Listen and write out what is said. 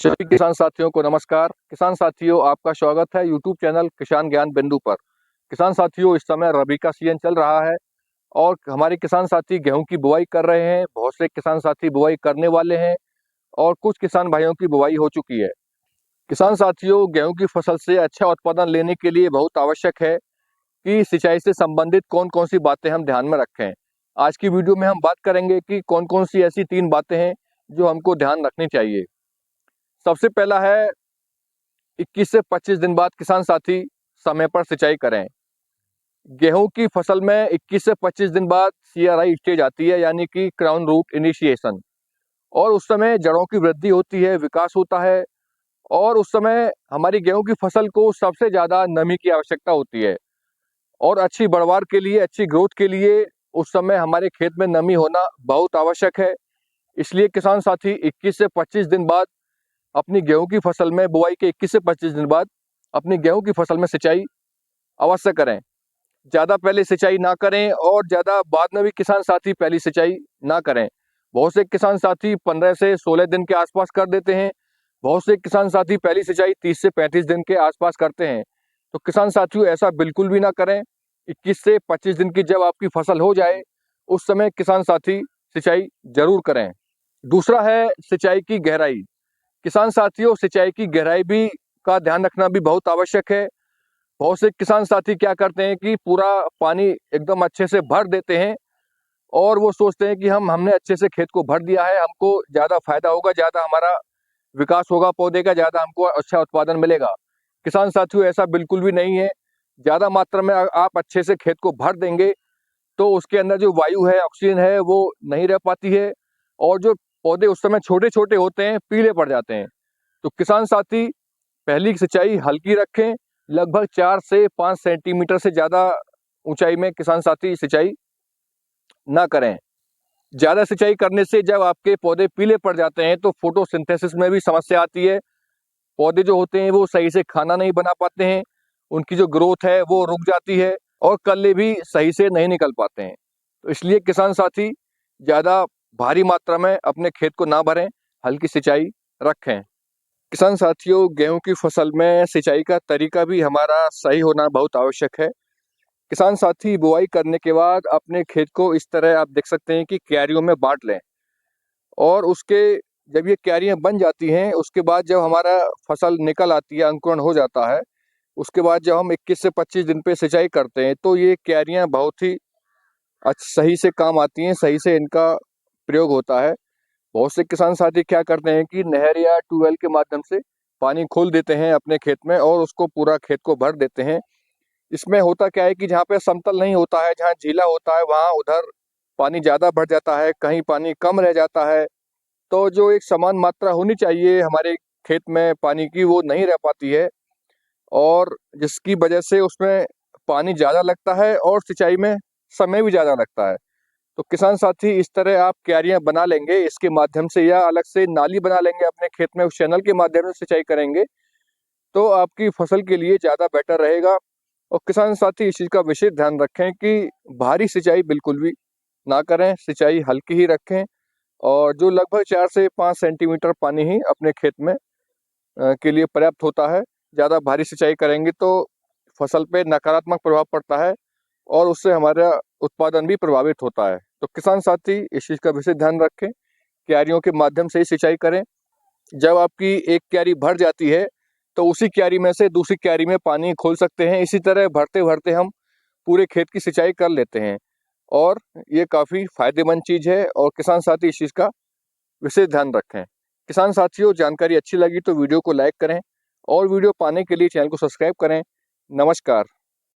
सभी किसान साथियों को नमस्कार। किसान साथियों, आपका स्वागत है यूट्यूब चैनल किसान ज्ञान बिंदु पर। किसान साथियों, इस समय रबी का सीजन चल रहा है और हमारे किसान साथी गेहूं की बुआई कर रहे हैं। बहुत से किसान साथी बुआई करने वाले हैं और कुछ किसान भाइयों की बुआई हो चुकी है। किसान साथियों, गेहूं की फसल से अच्छा उत्पादन लेने के लिए बहुत आवश्यक है कि सिंचाई से संबंधित कौन कौन सी बातें हम ध्यान में रखें। आज की वीडियो में हम बात करेंगे कि कौन कौन सी ऐसी 3 बातें हैं जो हमको ध्यान रखनी चाहिए। सबसे पहला है, 21 से 25 दिन बाद किसान साथी समय पर सिंचाई करें। गेहूं की फसल में 21 से 25 दिन बाद CRI स्टेज आती है, यानी कि क्राउन रूट इनिशिएशन, और उस समय जड़ों की वृद्धि होती है, विकास होता है और उस समय हमारी गेहूं की फसल को सबसे ज़्यादा नमी की आवश्यकता होती है और अच्छी बढ़वार के लिए, अच्छी ग्रोथ के लिए उस समय हमारे खेत में नमी होना बहुत आवश्यक है। इसलिए किसान साथी 21 से 25 दिन बाद अपनी गेहूं की फसल में, बुआई के 21 से 25 दिन बाद अपनी गेहूं की फसल में सिंचाई अवश्य करें। ज़्यादा पहले सिंचाई ना करें और ज़्यादा बाद में भी किसान साथी पहली सिंचाई ना करें। बहुत से किसान साथी 15 से 16 दिन के आसपास कर देते हैं। बहुत से किसान साथी पहली सिंचाई 30 से 35 दिन के आसपास करते हैं। तो किसान साथियों, ऐसा बिल्कुल भी ना करें। 21 से 25 दिन की जब आपकी फसल हो जाए, उस समय किसान साथी सिंचाई जरूर करें। दूसरा है सिंचाई की गहराई। किसान साथियों, सिंचाई की गहराई भी का ध्यान रखना भी बहुत आवश्यक है। बहुत से किसान साथी क्या करते हैं कि पूरा पानी एकदम अच्छे से भर देते हैं और वो सोचते हैं कि हमने अच्छे से खेत को भर दिया है, हमको ज़्यादा फायदा होगा, ज़्यादा हमारा विकास होगा पौधे का, ज़्यादा हमको अच्छा उत्पादन मिलेगा। किसान साथियों, ऐसा बिल्कुल भी नहीं है। ज़्यादा मात्रा में आप अच्छे से खेत को भर देंगे तो उसके अंदर जो वायु है, ऑक्सीजन है, वो नहीं रह पाती है और जो पौधे उस समय छोटे छोटे होते हैं, पीले पड़ जाते हैं। तो किसान साथी पहली सिंचाई हल्की रखें। लगभग 4 से 5 सेंटीमीटर से ज़्यादा ऊंचाई में किसान साथी सिंचाई ना करें। ज़्यादा सिंचाई करने से जब आपके पौधे पीले पड़ जाते हैं तो फोटोसिंथेसिस में भी समस्या आती है। पौधे जो होते हैं वो सही से खाना नहीं बना पाते हैं, उनकी जो ग्रोथ है वो रुक जाती है और कल्ले भी सही से नहीं निकल पाते हैं। तो इसलिए किसान साथी ज़्यादा भारी मात्रा में अपने खेत को ना भरें, हल्की सिंचाई रखें। किसान साथियों, गेहूं की फसल में सिंचाई का तरीका भी हमारा सही होना बहुत आवश्यक है। किसान साथी बुआई करने के बाद अपने खेत को इस तरह आप देख सकते हैं कि क्यारियों में बांट लें और उसके जब ये क्यारियां बन जाती हैं, उसके बाद जब हमारा फसल निकल आती है, अंकुरण हो जाता है, उसके बाद जब हम 21 से 25 दिन पे सिंचाई करते हैं तो ये क्यारियां बहुत ही सही से काम आती हैं, सही से इनका प्रयोग होता है। बहुत से किसान साथी क्या करते हैं कि नहर या ट्यूबवेल के माध्यम से पानी खोल देते हैं अपने खेत में और उसको पूरा खेत को भर देते हैं। इसमें होता क्या है कि जहाँ पे समतल नहीं होता है, जहाँ झीला होता है, वहाँ उधर पानी ज़्यादा भर जाता है, कहीं पानी कम रह जाता है। तो जो एक समान मात्रा होनी चाहिए हमारे खेत में पानी की, वो नहीं रह पाती है और जिसकी वजह से उसमें पानी ज़्यादा लगता है और सिंचाई में समय भी ज़्यादा लगता है। तो किसान साथी इस तरह आप क्यारियां बना लेंगे, इसके माध्यम से या अलग से नाली बना लेंगे अपने खेत में, उस चैनल के माध्यम से सिंचाई करेंगे तो आपकी फसल के लिए ज़्यादा बेटर रहेगा। और किसान साथी इस चीज़ का विशेष ध्यान रखें कि भारी सिंचाई बिल्कुल भी ना करें, सिंचाई हल्की ही रखें और जो लगभग 4 से 5 सेंटीमीटर पानी ही अपने खेत में के लिए पर्याप्त होता है। ज़्यादा भारी सिंचाई करेंगे तो फसल पे नकारात्मक प्रभाव पड़ता है और उससे हमारा उत्पादन भी प्रभावित होता है। तो किसान साथी इस चीज़ का विशेष ध्यान रखें, क्यारियों के माध्यम से ही सिंचाई करें। जब आपकी एक क्यारी भर जाती है तो उसी क्यारी में से दूसरी क्यारी में पानी खोल सकते हैं। इसी तरह भरते भरते हम पूरे खेत की सिंचाई कर लेते हैं और ये काफ़ी फायदेमंद चीज़ है और किसान साथी इस चीज़ का विशेष ध्यान रखें। किसान साथियों, जानकारी अच्छी लगी तो वीडियो को लाइक करें और वीडियो पाने के लिए चैनल को सब्सक्राइब करें। नमस्कार।